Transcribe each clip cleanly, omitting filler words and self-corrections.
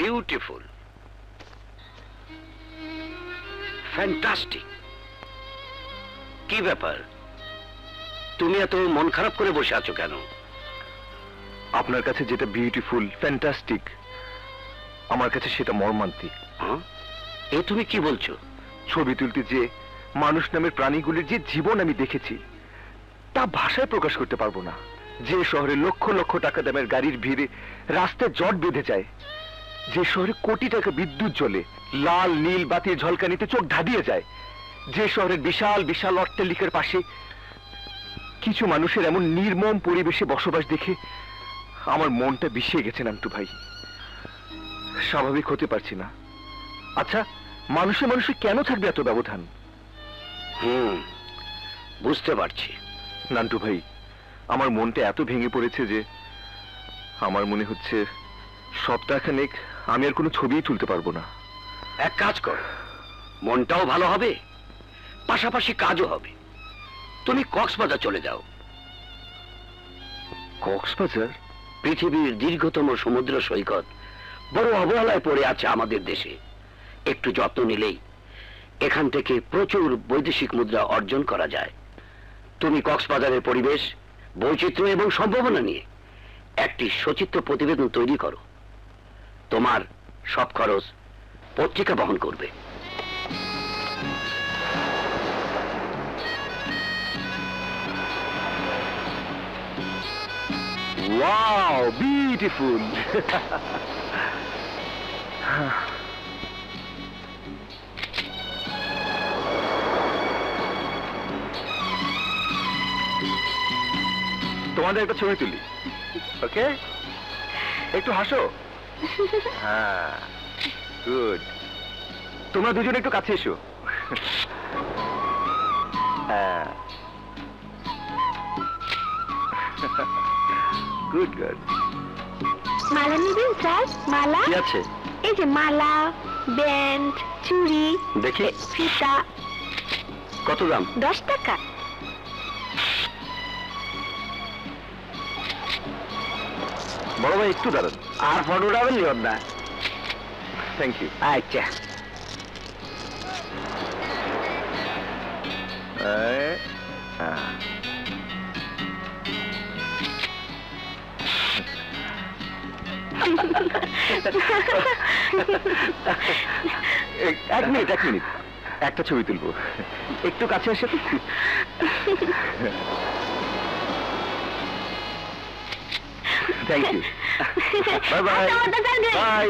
Beautiful, fantastic. কি ব্যাপার, তুমি এত মন খারাপ করে বসে আছো কেন? আপনার কাছে যেটা বিউটিফুল, ফ্যান্টাস্টিক, আমার কাছে সেটা মর্মান্তিক। এ তুমি কি বলছো? ছবি তুলতে যে মানুষ নামের প্রাণীগুলির যে জীবন আমি দেখেছি তা ভাষায় প্রকাশ করতে পারবো না। যে শহরে লক্ষ লক্ষ টাকা দামের গাড়ির ভিড়ে রাস্তায় জট বেঁধে যায়, যে শহরে কোটি টাকা বিদ্যুৎ জ্বলে, লাল নীল বাতির ঝলকানিতে চোখ ধাঁধিয়ে যায়, যে শহরের বিশাল বিশাল অট্টালিকার পাশে কিছু মানুষের এমন নির্মম পরিবেশে বসবাস দেখে আমার মনটা বিষিয়ে গেছে নান্টু ভাই। স্বাভাবিক হতে পারছি না। আচ্ছা, মানুষে মানুষে কেন থাকবে এত ব্যবধান? বুঝতে পারছি নান্টু ভাই, আমার মনটা এত ভেঙে পড়েছে যে আমার মনে হচ্ছে সপ্তাহখানেক আমি আর কোনো ছবিই তুলতে পারবো না। এক কাজ কর, মনটাও ভালো হবে, পাশাপাশি কাজও হবে। তুমি কক্সবাজার চলে যাও। কক্সবাজার? পৃথিবীর দীর্ঘতম সমুদ্র সৈকত বড় অবহেলায় পড়ে আছে আমাদের দেশে। একটু যত্ন নিলেই এখান থেকে প্রচুর বৈদেশিক মুদ্রা অর্জন করা যায়। তুমি কক্সবাজারের পরিবেশ, বৈচিত্র্য এবং সম্ভাবনা নিয়ে একটি সচিত্র প্রতিবেদন তৈরি করো। তোমার সব খরচ পত্রিকা বহন করবে। Wow, beautiful. তোমাদের একটা ছবি তুলি, ওকে? একটু হাসো। হ্যাঁ, গুড। তোমরা দুজনে একটু কাছে এসো। হ্যাঁ, গুড গুড। মালা নেবেন স্যার? মালা কি আছে? এই যে মালা, ব্যান্ড, চুড়ি, দেখি। ফিতা। কত দাম? 10 টাকা। বড় ভাই একটু দাঁড়ান। আর ফটোটা নিও না। Thank you. আচ্ছা, এক মিনিট এক মিনিট, একটা ছবি তুলবো। একটু কাছে আসে। Thank you. Bye bye. Bye.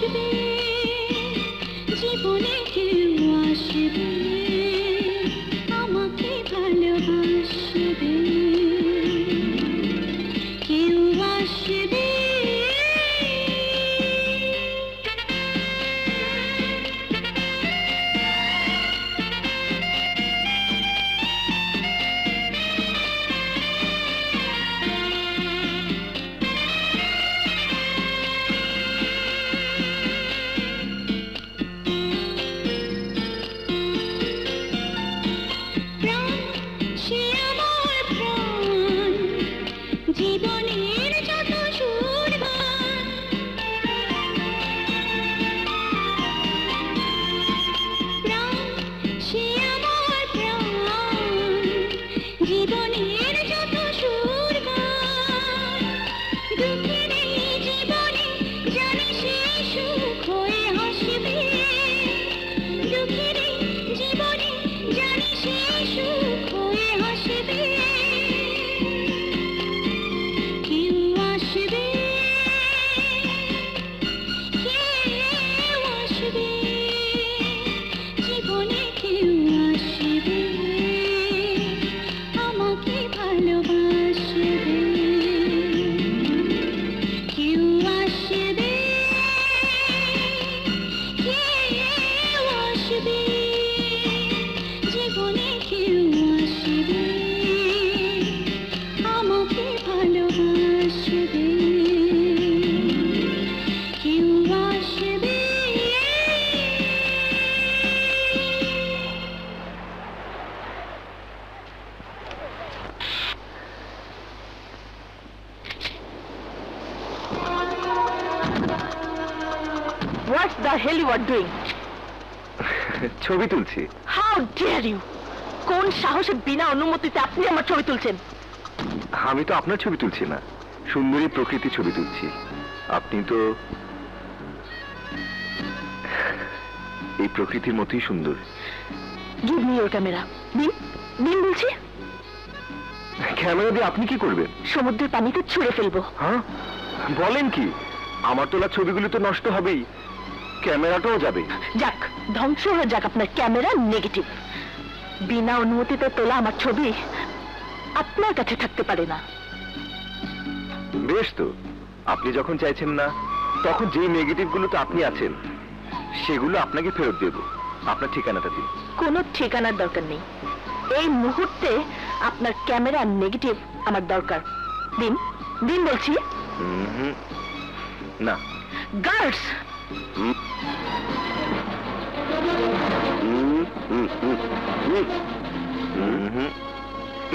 আসবে, জীবনে কেউ আসবে, আমাকে ভালোবাসবে, কেউ আসবে। জীবনের যত সুরগান, প্রাণ সে আমার প্রাণ, জীবনের যত সুরগান, দুঃখের এই জীবনে জানি সে সুখ হয়ে হাসবে, দুঃখের এই জীবনে জানি সে সুখ হয়ে হাসবে, কেউ আসবে, কেউ আসবে, জীবনে কেউ আসবে, আমাকে ভালোবাসবে, কেউ আসবে, কেউ আসবে, জীবনে কেউ আসবে, আমাকে ভালোবাসবে, কেউ আসবে। What the hell you are doing? ছবি তুলছি। How dare you? কোন সাহসে বিনা অনুমতিতে আপনি আমার ছবি তুলছেন? আমি তো আপনার ছবি তুলছি না, সুন্দরী প্রকৃতি ছবি তুলছি। আপনি তো এই প্রকৃতির মতোই সুন্দর। Give me your camera. দিন, দিন বলছি। ক্যামেরা দিয়ে আপনি কি করবেন? সমুদ্রের পানিতে ছুঁড়ে ফেলবো। হ্যাঁ, বলেন কি? আমার তোলা ছবিগুলো তো নষ্ট হবেই, ক্যামেরাটাও যাবে। যাক, ধ্বংস হয়ে যাক আপনার ক্যামেরা নেগেটিভ। বিনা অনুমতিতে তোলা আমার ছবি আপনার কাছে থাকতে পারে না। বেশ তো, আপনি যখন চাইছেন না, তখন যেই নেগেটিভ গুলো তো আপনি আছেন, সেগুলো আপনাকে ফেরত দেব। আপনার ঠিকানাটা দিন। কোনো ঠিকানার দরকার নেই, এই মুহূর্তে আপনার ক্যামেরা নেগেটিভ আমার দরকার। দিন, দিন বলছি। না। গার্ডস,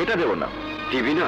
এটা দেব না। দিবি না?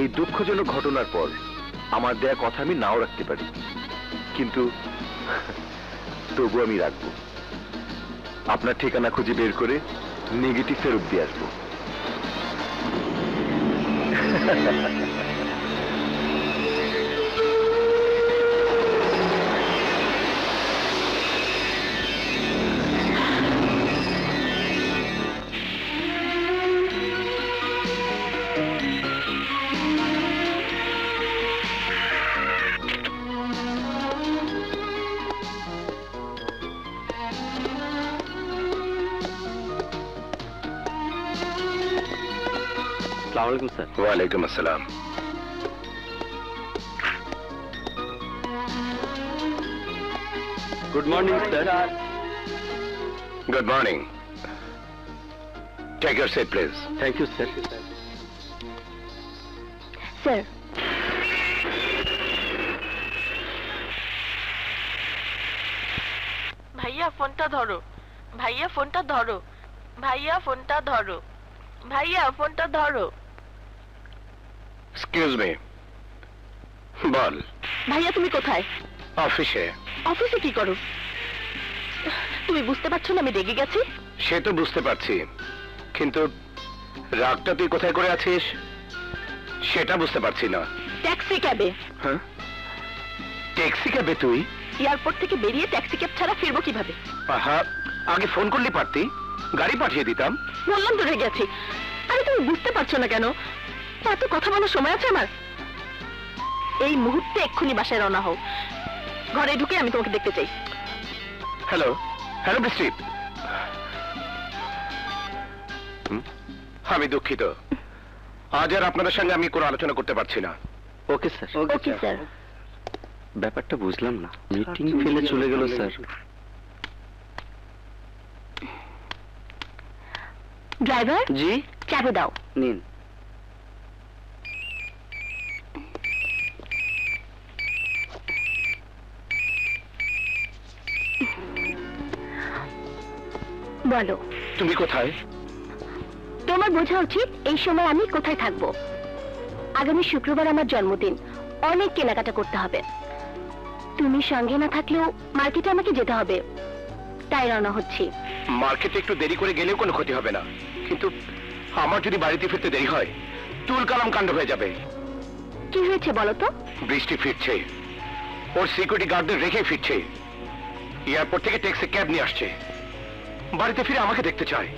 এই দুঃখজনক ঘটনার পর আমার দেয়া কথা আমি নাও রাখতে পারি, কিন্তু তবু আমি রাখবো। আপনার ঠিকানা খুঁজে বের করে নেগেটিভ ফেরত দিয়ে আসবো। আসসালামু আলাইকুম স্যার। ওয়ালাইকুম আসসালাম। Good morning sir. Good morning. Take your seat please. Thank you sir. Sir, ভাইয়া ফোনটা ধরো, ভাইয়া ফোনটা ধরো, ভাইয়া ফোনটা ধরো, ভাইয়া ফোনটা ধরো। Excuse me. বল। ভাইয়া তুমি কোথায়? অফিসে। অফিসে কি করো? তুমি বুঝতে পারছো না আমি রেগে গেছি? সে তো বুঝতে পারছি, কিন্তু রাগটা তুই কোথায় করে আছিস সেটা বুঝতে পারছি না। ট্যাক্সি ক্যাবে। হ্যাঁ, ট্যাক্সি ক্যাবে? তুই এয়ারপোর্ট থেকে বেরিয়ে ট্যাক্সি ক্যাব ছাড়া ফিরবো কিভাবে? আহা, আগে ফোন করলে পারতি, গাড়ি পাঠিয়ে দিতাম। বললাম তো রেগে গেছি। আরে তুমি বুঝতে পারছো না কেন? এত কথা বলার সময় আছে আমার? এই মুহূর্তে এক্ষুনি বাসায় রওনা হও। ঘরে ঢুকে আমি তোমাকে দেখতে চাই। হ্যালো, হ্যালো বৃষ্টি। আমি দুঃখিত, আজ আর আপনাদের সঙ্গে আমি কোনো আলোচনা করতে পারছি না। Okay sir. Okay sir. ব্যাপারটা বুঝলাম না, মিটিং ফেলে চলে গেল স্যার। ড্রাইভার জি চাবি দাও। নিন। বলো, তুমি কোথায়? তোমার বোঝা উচিত এই সময় আমি কোথায় থাকবো। আগামী শুক্রবার আমার জন্মদিন, অনেক কেনাকাটা করতে হবে। তুমি সঙ্গে না থাকলেও মার্কেটে আমাকে যেতে হবে, তাই রওনা হচ্ছি। মার্কেটে একটু দেরি করে গেলেও কোনো ক্ষতি হবে না, কিন্তু আমার যদি বাড়িতে ফিরতে দেরি হয় তুল কালাম কাণ্ড হয়ে যাবে। কি হয়েছে বলো তো? বৃষ্টি ফিরছে, ওর সিকিউরিটি গার্ডদের রেখে ফিরছে। এয়ারপোর্ট থেকে ট্যাক্সি ক্যাব নিয়ে আসছে, বাড়িতে ফিরে আমাকে দেখতে চায়।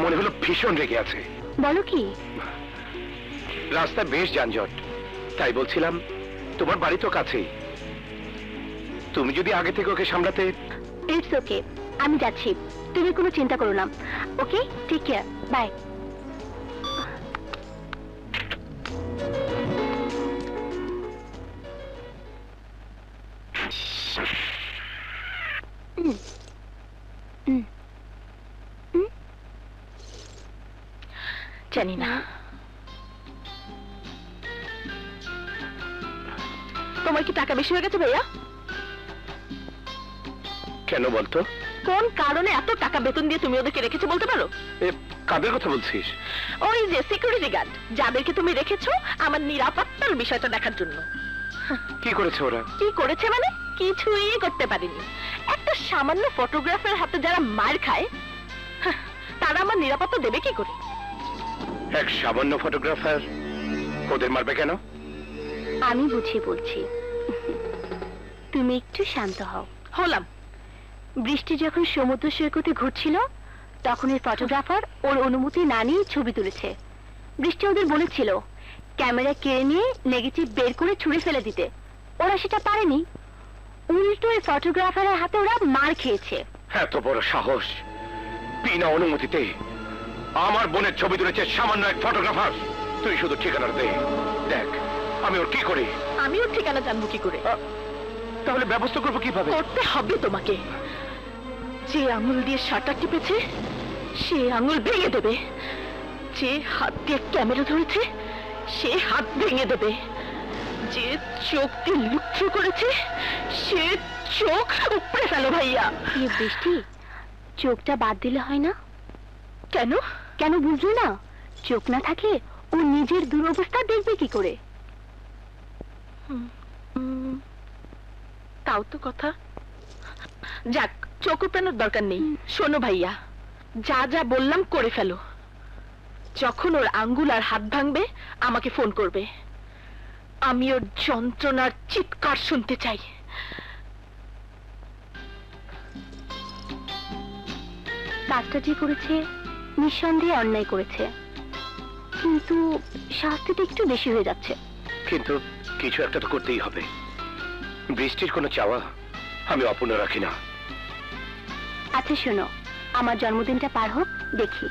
মনে হলো ভীষণ রেগে আছে। বলো কি? রাস্তায় বেশ যানজট, তাই বলছিলাম তোমার বাড়ি তো কাছেই, তুমি যদি আগে থেকে ওকে সামলাতে। ইটস ওকে, আমি যাচ্ছি, তুমি কোনো চিন্তা করো না। ওকে, টেক কেয়ার, বাই। জানি না তোমার কি টাকা বেশি হয়ে গেছে ভাইয়া? কেন বলতো? কোন কারণে এত টাকা বেতন দিয়ে তুমি ওদেরকে রেখেছো বলতে পারো? কাদের কথা বলছিস? ওই যে সিকিউরিটি গার্ড, যাদেরকে তুমি রেখেছো আমার নিরাপত্তার বিষয়টা দেখার জন্য। কি করেছে ওরা? কি করেছে মানে? কিছুই করতে পারেনি। একটা সামান্য ফটোগ্রাফার হাতে যারা মার খায়, তারা আমার নিরাপত্তা দেবে কি করে? এক সামান্য ফটোগ্রাফার ওদের মারবে কেন? আমি বুঝিয়ে বলছি, তুমি একটু শান্ত হও। হলাম। বৃষ্টি যখন সমুদ্র সৈকতে ঘুরছিল তখন এই ফটোগ্রাফার ওর অনুমতি না নিয়ে ছবি তুলেছে। বৃষ্টি ওদের বলেছিল ক্যামেরা কেড়ে নিয়ে নেগেটিভ বের করে ছুঁড়ে ফেলে দিতে, ওরা সেটা পারেনি। উল্টো এই ফটোগ্রাফারের হাতে ওরা মার খেয়েছে। এত বড় সাহস! বিনা অনুমতিতে আমার বোনের ছবি তুলেছে সামান্য এক ফটোগ্রাফার। তুই শুধু ঠিকানা দে, দেখ আমি ওর কি করি। আমি ওর ঠিকানা জানবো কি করে? তাহলে ব্যবস্থা করবো কিভাবে? করতে হবে তোমাকে। যে আঙুল দিয়ে শাটার টিপেছে সে আঙুল ভেঙে দেবে, যে হাত দিয়ে ক্যামেরা ধরেছে সে হাত ভেঙে দেবে, যে চোখ দিয়ে লুচ্ছু করেছে সে চোখ উপড়ে ফেলো ভাইয়া। বৃষ্টি, চোখটা বাদ দিলে হয় না? কেন? কেন বুঝলি না? চোখ না থাকে ও নিজের দুরবস্থা দেখবে কি করে? তাও তো কথা। যাক, চোখ উপড়ানোর দরকার নেই। শোনো ভাইয়া, যা যা বললাম করে ফেলো। যখন ওর আঙ্গুল আর হাত ভাঙবে আমাকে ফোন করবে। আমি ওর যন্ত্রণার চিৎকার শুনতে চাই। কাজটা যে করেছে নিঃসন্দেহে অন্যায় করেছে, কিন্তু শাস্তিটা একটু বেশি হয়ে যাচ্ছে। কিন্তু কিছু একটা তো করতেই হবে। বৃষ্টির কোনো চাওয়া আমি অপূর্ণ রাখি না। আচ্ছা শোনো, আমার জন্মদিনটা পার হোক, দেখি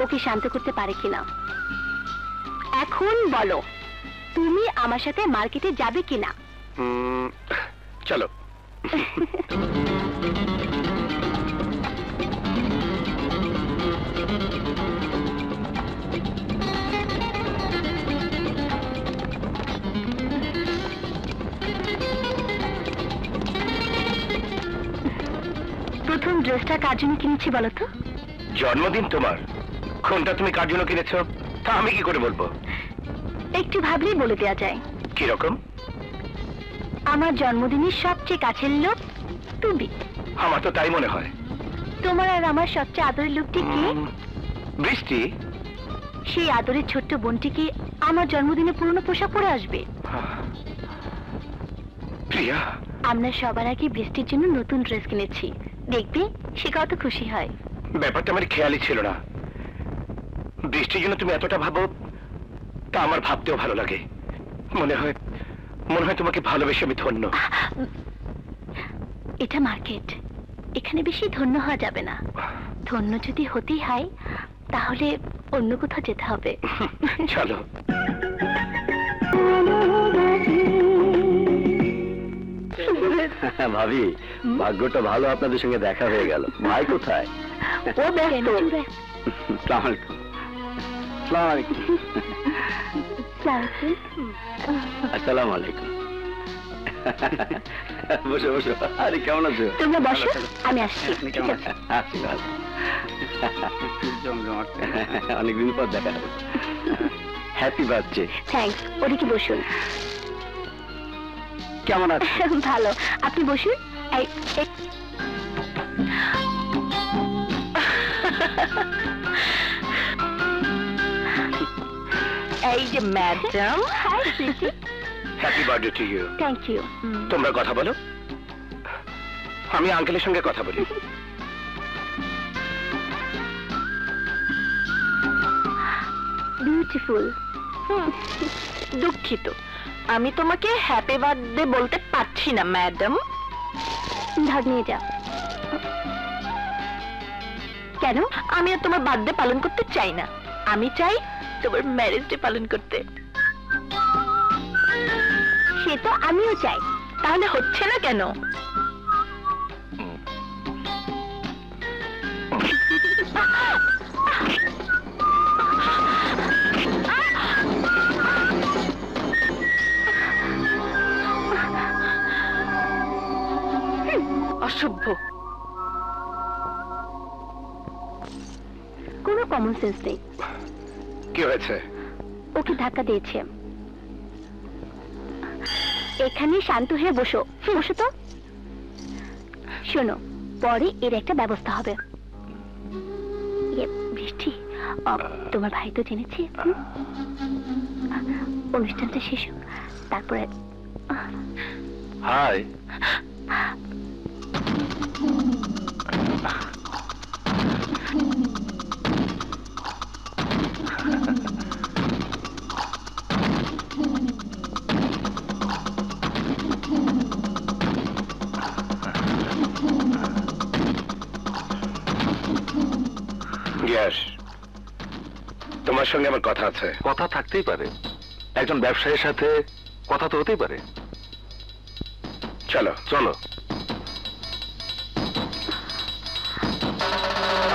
ওকে শান্ত করতে পারে কিনা। এখন বলো, তুমি আমার সাথে মার্কেটে যাবে কিনা? চলো। প্রথম ড্রেসটা কার জন্য কিনেছি বলো তো? জন্মদিন তোমার, কোনটা তুমি কার জন্য কিনেছো তা আমি কি করে বলবো? একটু ভাবলেই বলে দেওয়া যায়। কিরকম? আমার জন্মদিনের সবচেয়ে কাছের লোক তুমি। আমার তো তাই মনে হয়। তোমার আর আমার সবচেয়ে আদরের লোকটি কে? বৃষ্টি। সেই আদরের ছোট্ট বোনটিকে আমার জন্মদিনে পুরনো পোশাক পরে আসবে। প্রিয়া, আমরা সবার আগে বৃষ্টির জন্য নতুন ড্রেস কিনেছি, দেখবে সে কত খুশি হয়। ব্যাপারটা আমার খেয়ালই ছিল না। বৃষ্টির জন্য তুমি এতটা ভাবো তা আমার ভাবতেও ভালো লাগে। মনে হয় তোমাকে ভালোবেসে আমি ধন্য। এটা মার্কেট, এখানে বেশি ধন্য হওয়া যাবে না। ধন্য যদি হতেই হয় তাহলে অন্য কোথাও যেতে হবে। চলো। ভাবি, ভাগ্যটা ভালো, আপনাদের সঙ্গে দেখা হয়ে গেল। ভাই কোথায়? ও ব্যস্ত। আসসালামু আলাইকুম। আসসালামু আলাইকুম। আসসালামু আলাইকুম। বসো বসো। আরে কেমন আছো? তোমরা বসো, আমি আসছি। ঠিক আছে। আছি ভালো। অনেকদিন পর দেখা হলো। Happy birthday. থ্যাঙ্কস। ওদিকে বসুন। কেমন আছো? ভালো, আপনি বসুন। এই যে madam. Hi sweetie. Happy birthday to you. Thank you. তোমরা কথা বলো, আমি আঙ্কেলের সঙ্গে কথা বলি। বিউটিফুল। দুঃখিত, আমি তোমাকে হ্যাপি বার্থডে বলতে পারছি না ম্যাডাম। ধর নিয়ে যাও। কেন? আমি আর তোমার বার্থডে পালন করতে চাই না। আমি চাই তোমার ম্যারেজ ডে পালন করতে। সে তো আমিও চাই। তাহলে হচ্ছে না কেন? অসভ্য। কোনো কমন সেন্স নেই। কি হয়েছে? ওকে ধাক্কা দিয়েছে। এখানে শান্ত হয়ে বসো। বসো তো। শোনো, পরে এর একটা ব্যবস্থা হবে। বৃষ্টি, তোমার ভাই তো জেনেছে। অনুষ্ঠানটা শেষ হোক, তারপরে। হাই। তোমার সঙ্গে আমার কথা আছে। কথা থাকতেই পারে, একজন ব্যবসায়ীর সাথে কথা তো হতেই পারে। চলো চলো।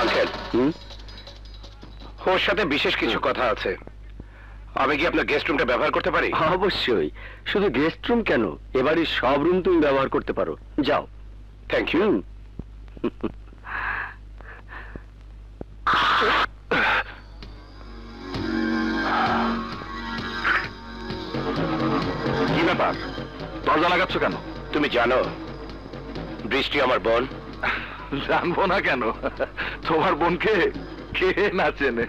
আঙ্কেল, ওর সাথে বিশেষ কিছু কথা আছে। আমি কি আপনার গেস্ট রুমটা ব্যবহার করতে পারি? অবশ্যই। শুধু গেস্ট রুম কেন, এবারই সব রুম তুমি ব্যবহার করতে পারো। যাও। Thank you. কি ব্যাপার ব্যাপার? দরজা লাগাচ্ছ কেন? তুমি জানো বৃষ্টি আমার বোন? জানবো না কেন? তোমার বোনকে কে না চেনে?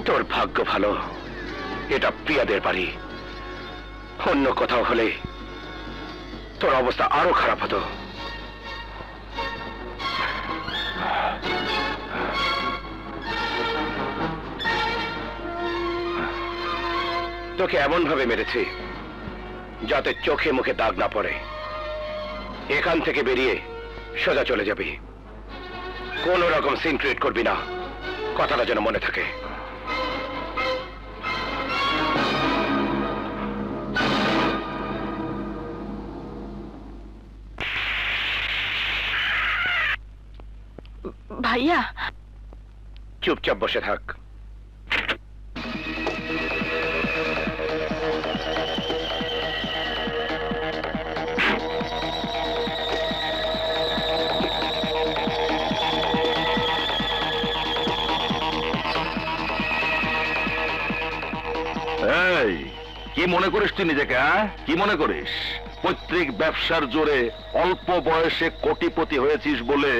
তোর ভাগ্য ভালো, এটা প্রিয়াদের বাড়ি। অন্য কোথাও হলে তোর অবস্থা আরো খারাপ হতো। তোকে এমন ভাবে মেরেছে যাতে চোখে মুখে দাগ না পড়ে। এখান থেকে বেরিয়ে সোজা চলে যাবি, কোন রকম সিন ক্রিয়েট করবি না, কথাটা যেন মনে থাকে। ভাইয়া, চুপচাপ বসে থাক। এই, কি মনে করিস তুই নিজেকে? কি মনে করিস পৈতৃক ব্যবসার জোরে অল্প বয়সে কোটিপতি হয়েছিস বলে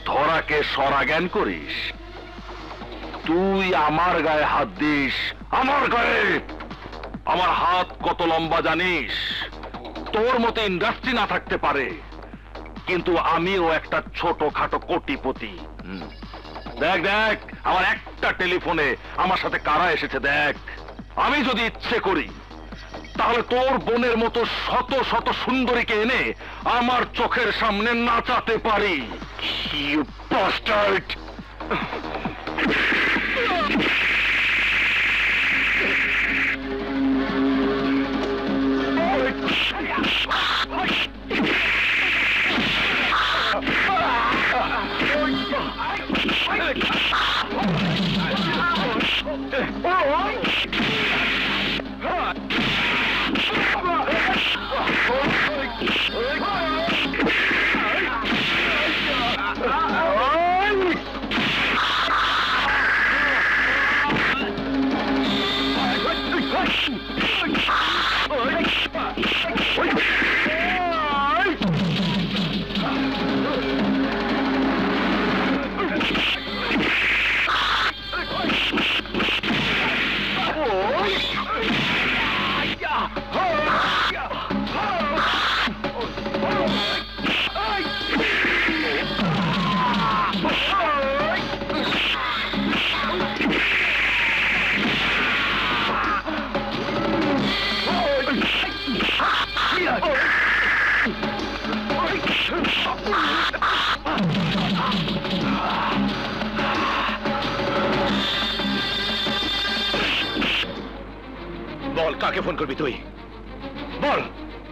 ধরাকে সরা জ্ঞান করিস? তুই আমার গায়ে হাত দিস, আমার গায়ে। আমার হাত কত লম্বা জানিস? তোর মতো ইন্ডাস্ট্রি না থাকতে পারে, কিন্তু আমিও একটা ছোটখাটো কোটিপতি। দেখ দেখ, আমার একটা টেলিফোনে আমার সাথে কারা এসেছে দেখ। আমি যদি ইচ্ছে করি তাহলে তোর বোনের মতো শত শত সুন্দরীকে এনে আমার চোখের সামনে নাচাতে পারি। You bastard! বল, কাকে ফোন করবি তুই? বল,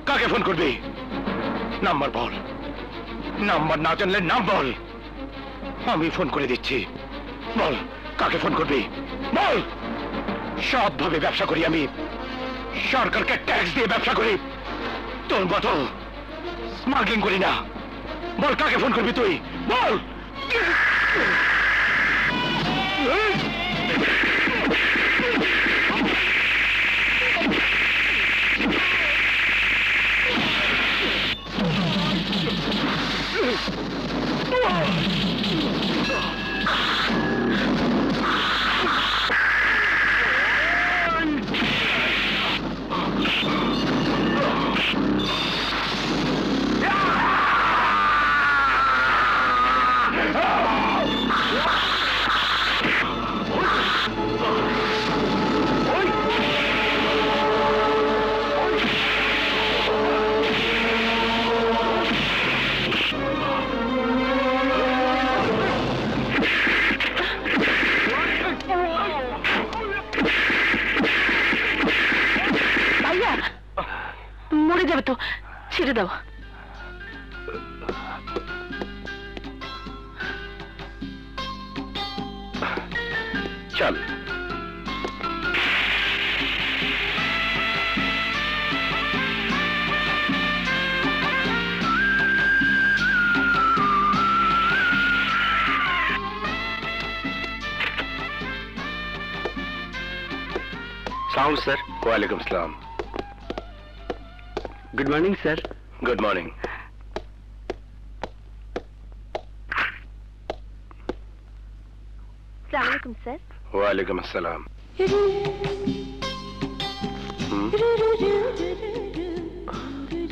কাকে ফোন করবি? নাম্বার বল। নাম্বার না জানলে নাম বল, আমি ফোন করে দিচ্ছি। বল, কাকে ফোন করবি? বল। সৎভাবে ব্যবসা করি আমি, সরকারকে ট্যাক্স দিয়ে ব্যবসা করি, তোর মতো স্মাগলিং করি না। বল, কাকে ফোন করবি তুই? বল। তো, ছেড়ে দাও। চল। সালাম স্যার। ওয়ালাইকুম সালাম। Good morning sir. Good morning. আসসালামু আলাইকুম স্যার। ওয়ালাইকুম আসসালাম।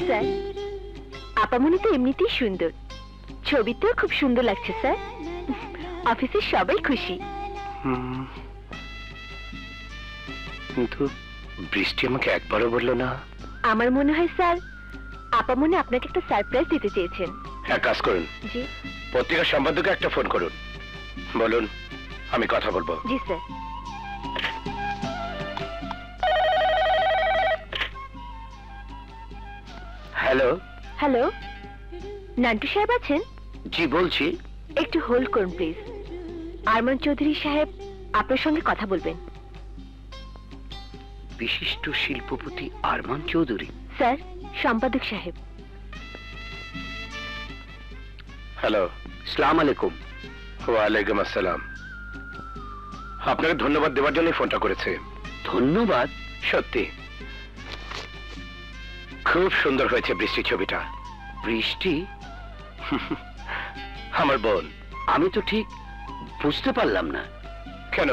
স্যার, আপামনি তো এমনিতেই সুন্দর, ছবিতেও খুব সুন্দর লাগছে স্যার। অফিসের সবাই খুশি। কিন্তু বৃষ্টি আমাকে একবারও বললো না। আমার মনে হয় স্যার, আপামনি আপনাকে একটা সারপ্রাইজ দিতে চেয়েছেন। এক কাজ করুন, জি। পত্রিকার সম্পাদককে একটা ফোন করুন, বলুন আমি কথা বলবো। জি স্যার। হ্যালো। হ্যালো, নান্টু সাহেব আছেন? জি বলছি। একটু হোল্ড করুন প্লিজ। আরমান চৌধুরী সাহেব আপনার সঙ্গে কথা বলবেন। বিশিষ্ট শিল্পপতি আরমান চৌধুরী। স্যার, সম্পাদক সাহেব। হ্যালো। আসসালামু আলাইকুম। ওয়ালাইকুম আসসালাম। আপনাকে ধন্যবাদ দেওয়ার জন্য ফোনটা করেছে। ধন্যবাদ? সত্যি খুব সুন্দর হয়েছে বৃষ্টি ছবিটা। বৃষ্টি? আমার বোন। আমি তো ঠিক বুঝতে পারলাম না। কেন,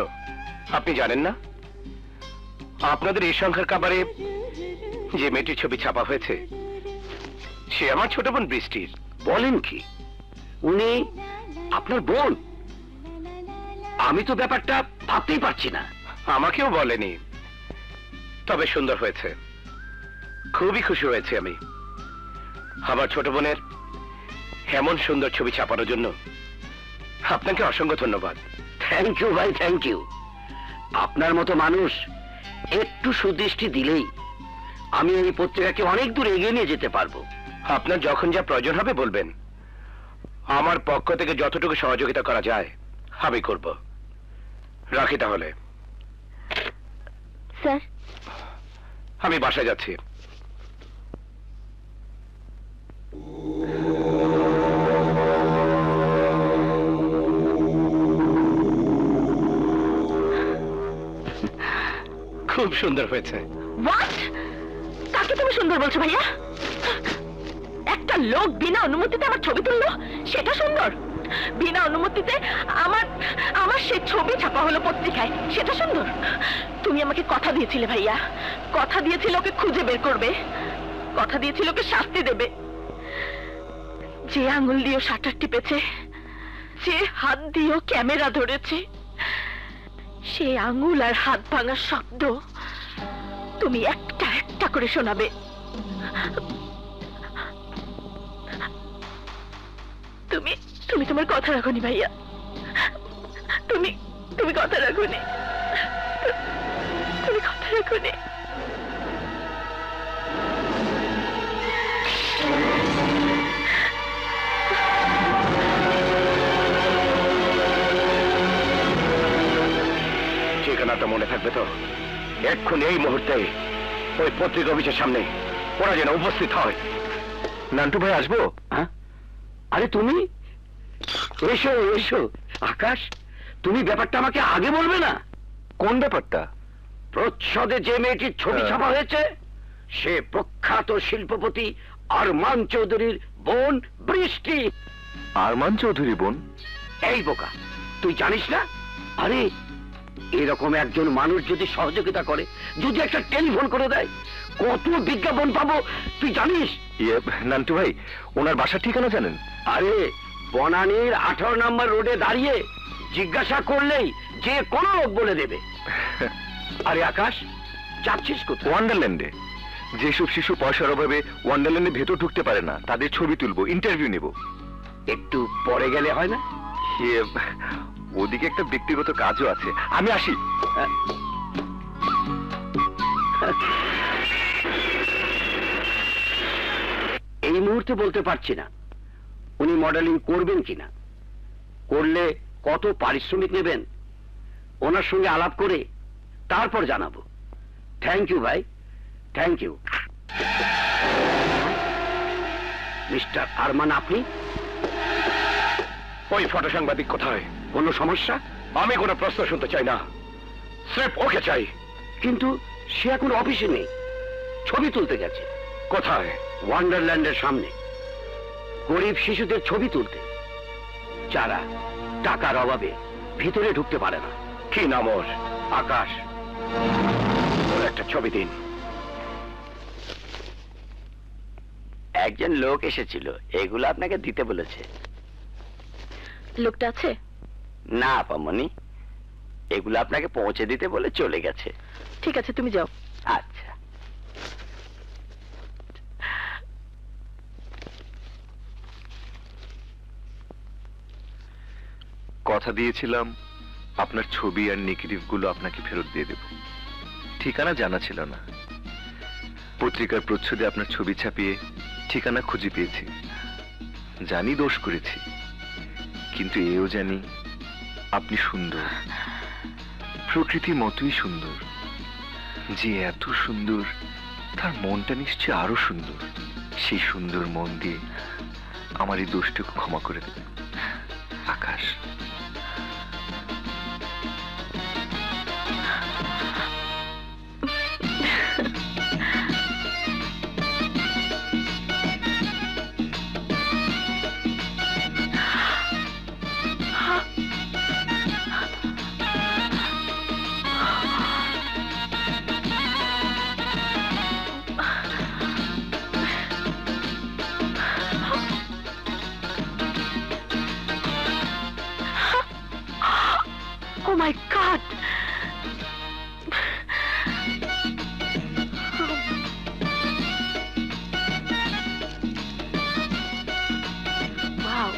আপনি জানেন না? আপনাদের এই সংখ্যার কাবারে যে মেয়েটির ছবি ছাপা হয়েছে সে আমার ছোট বোন বৃষ্টির। বলেন কি? উনি আপনার বোন? আমি তো ব্যাপারটা ভাবতেই পারছি না। আমাকেও বলেনি, তবে সুন্দর হয়েছে। খুবই খুশি হয়েছে আমি। আমার ছোট বোনের এমন সুন্দর ছবি ছাপানোর জন্য আপনাকে অসংখ্য ধন্যবাদ। থ্যাংক ইউ ভাই, থ্যাংক ইউ। আপনার মতো মানুষ একটু সুদৃষ্টি দিলেই আমি এই পত্রিকাকে অনেক দূর এগিয়ে নিয়ে যেতে পারবো। আপনার যখন যা প্রয়োজন হবে বলবেন। আমার পক্ষ থেকে যতটুকু সহযোগিতা করা যায় আমি করব। রাখি তাহলে। স্যার, আমি বাসায় যাচ্ছি। খুব সুন্দর হয়েছে। হোয়াট? কাকে তুমি সুন্দর বলছো ভাইয়া? একটা লোক বিনা অনুমতিতে আমার ছবি তুললো, সেটা সুন্দর? বিনা অনুমতিতে আমার আমার সেই ছবি ছাপা হলো পত্রিকায়, সেটা সুন্দর? তুমি আমাকে কথা দিয়েছিলে ভাইয়া, কথা দিয়েছিলে ওকে খুঁজে বের করবে, কথা দিয়েছিল ওকে শাস্তি দেবে। যে আঙুল দিয়ে শাটার টিপেছে, যে হাত দিয়ে ক্যামেরা ধরেছে, সে আঙুল আর হাত ভাঙার শব্দ তুমি একটা একটা করে শোনাবে। তুমি তুমি তোমার কথা রাখোনি ভাইয়া, তুমি তুমি কথা রাখোনি, তুমি কথা রাখোনি। ঠিকানাটা মনে থাকবে তো? এক্ষুনি এই মুহূর্তে ওই পত্রিকা অফিসের সামনে ওরা যেন উপস্থিত হয়। নান্টু ভাই আসবো? হ্যাঁ? আরে তুমি এসো এসো। আকাশ, তুমি ব্যাপারটা আমাকে আগে বলবে না? কোন ব্যাপারটা? প্রচ্ছদে যে মেয়েটির ছবি ছাপা হয়েছে সে প্রখ্যাত শিল্পপতি আরমান চৌধুরীর বোন বৃষ্টি। আরমান চৌধুরী বোন? এই বোকা, তুই জানিস না? আরে এরকম একজন মানুষ যদি সহযোগিতা করে, যদি একটা টেলিফোন করে দেয়, কত বিজ্ঞাপন পাবো তুই জানিস? নান্টু ভাই, ওনার বাসার ঠিকানা জানেন? আরে বনানীর 18 নম্বর রোডে দাঁড়িয়ে জিজ্ঞাসা করলেই যে কোনো লোক বলে দেবে। আরে আকাশ, যাচ্ছিস কোথায়? ওয়ান্ডারল্যান্ডে। যেসব শিশু পয়সার অভাবে ওয়ান্ডারল্যান্ডে ভেতর ঢুকতে পারে না, তাদের ছবি তুলবো, ইন্টারভিউ নেব। একটু পরে গেলে হয় না? ওদিকে একটা ব্যক্তিগত কাজও আছে, আমি আসি। মুহূর্তে বলতে পারছি না উনি মডেলিং করবেন কিনা, করলে কত পারিশ্রমিক নেবেন ওনার সঙ্গে আলাপ করে তারপর জানাবো। থ্যাংক ইউ ভাই, থ্যাংক ইউ। মিস্টার আরমান, আপনি? ওই ফটো সাংবাদিক কোথায়? কোনো সমস্যা? আমি কোনো প্রশ্ন শুনতে চাই না, স্রেফ ওকে চাই। কিন্তু সে এখন অফিসে নেই, ছবি তুলতে গেছে। কোথায়? ওয়ান্ডারল্যান্ডের সামনে গরিব শিশুদের ছবি তুলতে, যারা টাকার অভাবে ভিতরে ঢুকতে পারে না। কি নাম ওর? আকাশ। ওর একটা ছবি দিন। একজন লোক এসেছিল, এগুলো আপনাকে দিতে বলেছে। লোকটা আছে? না আপামনি, এগুলো আপনাকে পৌঁছে দিতে বলে চলে গেছে। ঠিক আছে, তুমি যাও। আচ্ছা। কথা দিয়েছিলাম আপনার ছবি আর নেগেটিভ গুলো আপনাকে ফেরত দিয়ে দেব। ঠিকানা জানা ছিল না, পত্রিকার প্রচ্ছদে আপনার ছবি ছাপিয়ে ঠিকানা খুঁজে পেয়েছি। জানি দোষ করেছি, কিন্তু এও জানি আপনি সুন্দর, প্রকৃতির মতোই সুন্দর। যে এত সুন্দর তার মনটা নিশ্চয় আরো সুন্দর। সেই সুন্দর মন দিয়ে আমার এই দোষটুকু ক্ষমা করে দেবেন আকাশ। Oh my God! Wow.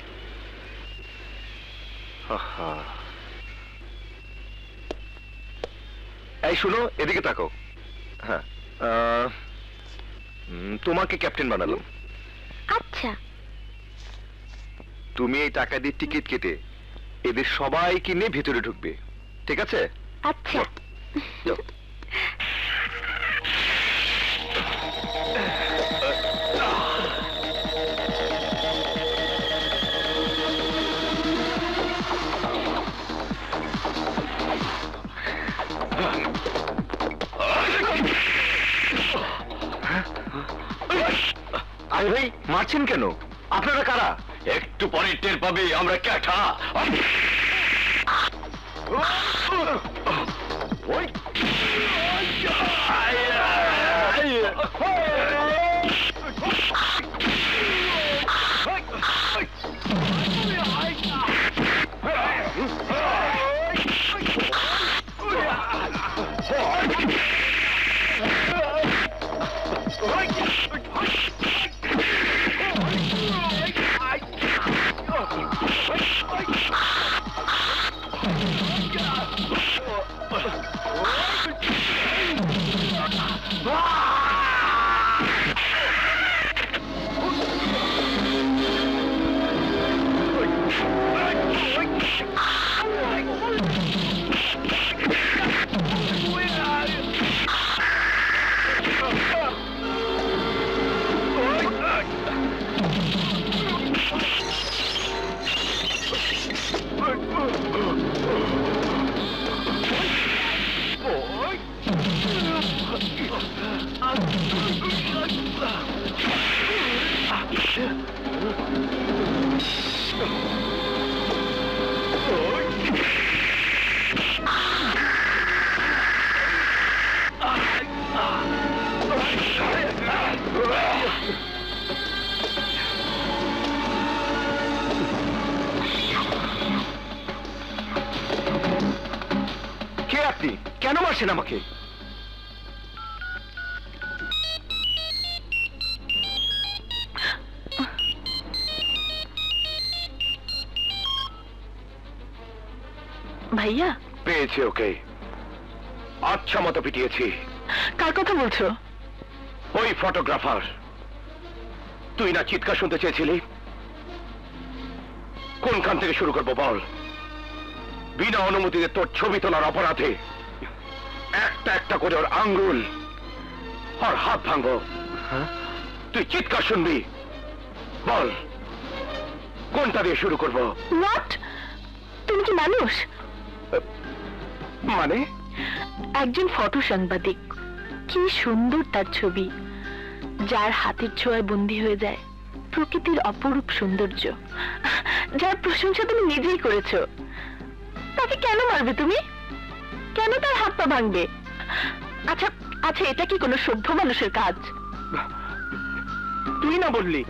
এই শুনো, এদিকে তাকাও। হ্যাঁ, তোমাকে ক্যাপ্টেন বানালাম। আচ্ছা, তুমি এই টাকা দিয়ে টিকিট কেটে এদের সবাইকে নিয়ে ভিতরে ঢুকবে, ঠিক আছে? আচ্ছা। যাও। আরে ভাই, মারছেন কেন? আপনারা কারা? একটু পরে টের পাবে আমরা ক্যাঠা। কে আপনি? কেন মারছেন আমাকে? ভাইয়া, পেয়েছি ওকে, আচ্ছা মতো পিটিয়েছি। কার কথা বলছো? ওই ফটোগ্রাফার তুই না চিৎকার শুনতে চেয়েছিলি? কোনখান থেকে শুরু করবো বল? বিনা অনুমতিতে তোর ছবি তোলার অপরাধে একটা একটা করে ওর আঙ্গুল আর হাত ভাঙবো। তুই চিৎকার শুনবি, বল কোনটা দিয়ে শুরু করবো? হোয়াট? তুমি কি মানুষ? মানে? একজন ফটো সাংবাদিক, কি সুন্দর তার ছবি, যার হাতের ছোঁয়ায় বন্দী হয়ে যায় প্রকৃতির অপরূপ সৌন্দর্য, যার প্রশংসা তুমি নিজেই করেছো। তাকে কেন মারবে তুমি? কেন তার হাত পা ভাঙবে? আচ্ছা আচ্ছা, এটা কি কোনো সভ্য মানুষের কাজ? তুই না বললি?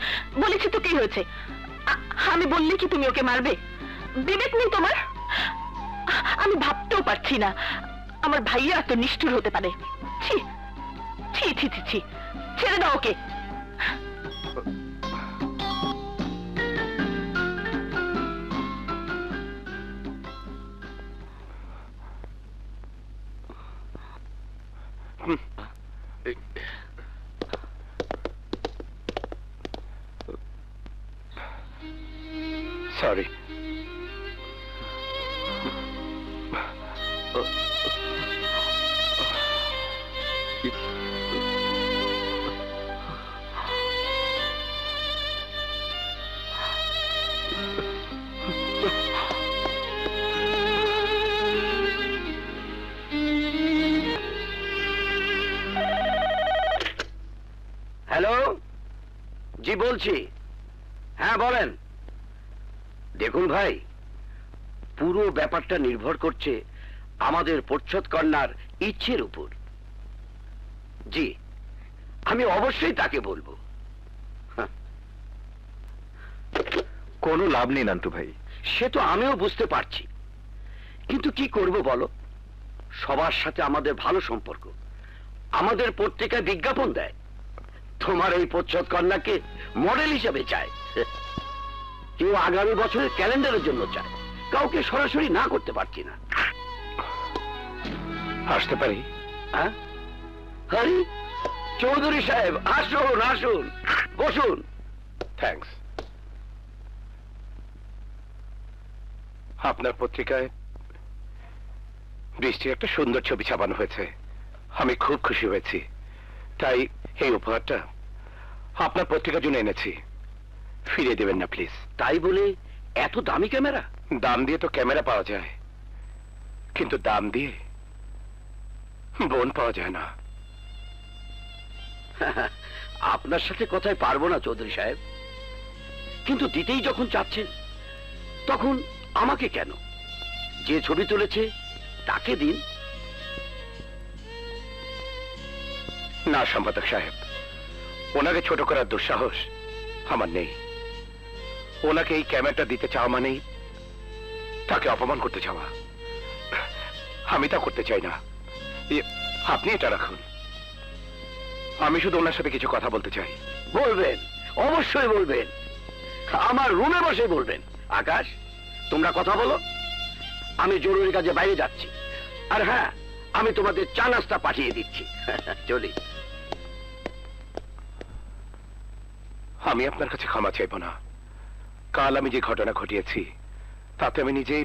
বলেছি তো, কি হয়েছে? আমি বললে কি তুমি ওকে মারবে? বিবেক নেই তোমার? আমি ভাবতেও পারছি না আমার ভাইয়া এত নিষ্ঠুর হতে পারে। ছি ছি ছি ছি ছি, ছেড়ে দাও ওকে। সরি। হ্যালো, জি বলছি। হ্যাঁ বলেন। দেখুন ভাই, পুরো ব্যাপারটা নির্ভর করছে আমাদের প্রচ্ছদ কন্যার ইচ্ছের উপর। জি, আমি অবশ্যই তাকে বলবো। কোনো লাভ নেই নান্টু ভাই। সে তো আমিও বুঝতে পারছি, কিন্তু কি করব বলো? সবার সাথে আমাদের ভালো সম্পর্ক, আমাদের পত্রিকায় বিজ্ঞাপন দেয়, তোমার এই প্রচ্ছদ কন্যাকে মডেল হিসেবে চায়, কেউ আগামী বছরের ক্যালেন্ডারের জন্য চায়, কাউকে সরাসরি না করতে পারছি না। আসতে পারি? হ্যাঁ, হরি চৌধুরী সাহেব, আসুন আসুন, বসুন। থ্যাঙ্কস। আপনার পত্রিকায় বৃষ্টির একটা সুন্দর ছবি ছাপানো হয়েছে, আমি খুব খুশি হয়েছি। তাই এই উপহারটা আপনার পত্রিকার জন্য এনেছি, ফিরিয়ে দেবেন না প্লিজ। তাই বলে এত দামি ক্যামেরা? দাম দিয়ে তো ক্যামেরা পাওয়া যায়, কিন্তু দাম দিয়ে বোন পাওয়া যায় না। আপনার সাথে কথায় পারবো না চৌধুরী সাহেব, কিন্তু দিতেই যখন চাচ্ছেন তখন আমাকে কেন? যে ছবি তুলেছে তাকে দিন। না সম্পাদক সাহেব, ওনাকে ছোট করার দুঃসাহস আমার নেই। ওনাকে এই ক্যামেরাটা দিতে চাওয়া মানেই তাকে অপমান করতে চাওয়া। আমি তা করতে চাই না। আপনি এটা রাখুন, আমি শুধু ওনার সাথে কিছু কথা বলতে চাই। বলবেন, অবশ্যই বলবেন, আমার রুমে বসে বলবেন। আকাশ, তোমরা কথা বলো, আমি জরুরি কাজে বাইরে যাচ্ছি। আর হ্যাঁ, আমি তোমাদের চা নাস্তা পাঠিয়ে দিচ্ছি। চলি। আমি আপনার কাছে ক্ষমা চাইব না। কাল আমি যে ঘটনা ঘটিয়েছি তাতে আমি নিজেই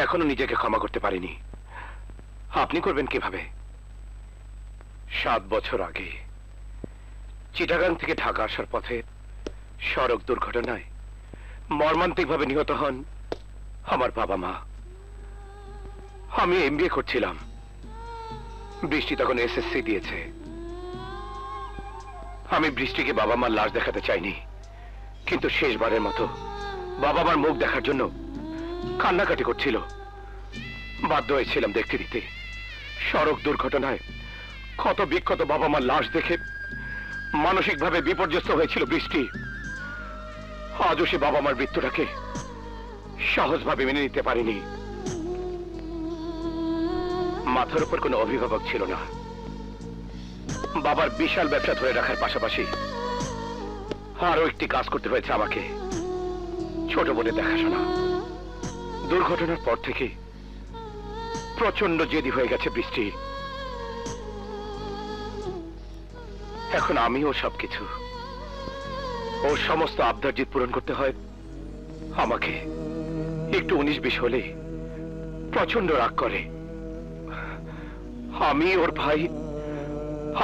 এখনো নিজেকে ক্ষমা করতে পারিনি। আপনি করবেন কিভাবে? 7 বছর আগে চিটাগাং থেকে ঢাকা আসার পথে সড়ক দুর্ঘটনায় মর্মান্তিকভাবে নিহত হন আমার বাবা মা। আমি এমবিএ করছিলাম, বৃষ্টি তখন এসএসসি দিয়েছে। আমি বৃষ্টিকে বাবা মার লাশ দেখাতে চাইনি, কিন্তু শেষবারের মতো বাবা মার মুখ দেখার জন্য কান্নাকাটি করছিল। বাধ্য হয়েছিলাম দেখতে দিতে। সড়ক দুর্ঘটনায় ক্ষত বিক্ষত বাবা মার লাশ দেখে মানসিকভাবে বিপর্যস্ত হয়েছিল বৃষ্টি। আজও সে বাবা মার মৃত্যুটাকে সহজভাবে মেনে নিতে পারিনি। মাথার উপর কোনো অভিভাবক ছিল না। বাবার বিশাল ব্যবসা ধরে রাখার পাশাপাশি আরো একটি কাজ করতে হয়েছে আমাকে, ছোট বোনের দেখাশোনা। দুর্ঘটনার পর থেকে প্রচন্ড জেদি হয়ে গেছে বৃষ্টি। এখন আমিও সবকিছু ওর সমস্ত আবদার জিত পূরণ করতে হয় আমাকে। একটু 19-20 হলে প্রচন্ড রাগ করে। আমি ওর ভাই,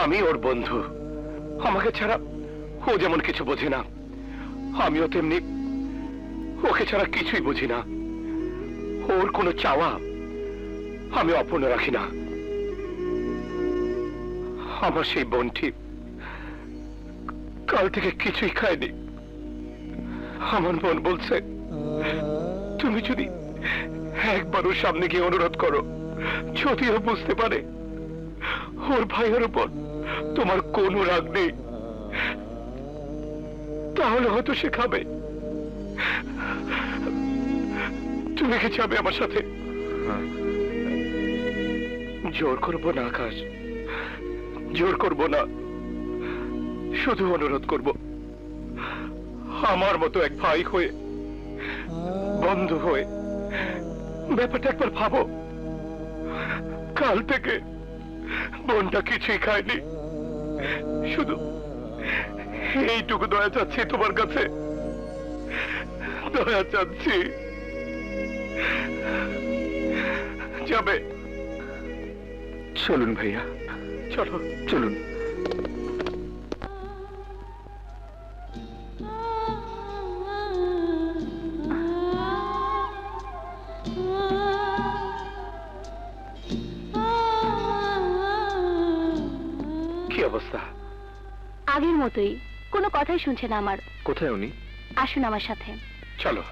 আমি ওর বন্ধু। আমাকে ছাড়া ও যেমন কিছু বোঝে না, আমিও তেমনি ওকে ছাড়া কিছুই বুঝি না। ওর কোনো চাওয়া আমি অপূর্ণ রাখি না। আমার সেই বোনটি কাল থেকে কিছুই খায়নি। আমার বোন বলছে, তুমি যদি একবার ওর সামনে গিয়ে অনুরোধ করো, যদিও বুঝতে পারে ওর ভাইয়ের উপর তোমার কোনো রাগ নেই, তাহলে হয়তো সে খাবে। তুমি কি যাবে আমার সাথে? জোর করবো না আকাশ, জোর করবো না, শুধু অনুরোধ করব, আমার মতো এক ভাই হয়ে, বন্ধু হয়ে ব্যাপারটা একবার ভাবো। কাল থেকে বোনটা কিছুই খায়নি, শুধু এইটুকু দয়া চাচ্ছি তোমার কাছে, দয়া চাচ্ছি। যাবে? চলুন ভাইয়া, চলো চলুন। কি অবস্থা? আগের মতোই, কোনো কথাই শুনছে না আমার। কোথায় উনি? আসুন আমার সাথে। চলো।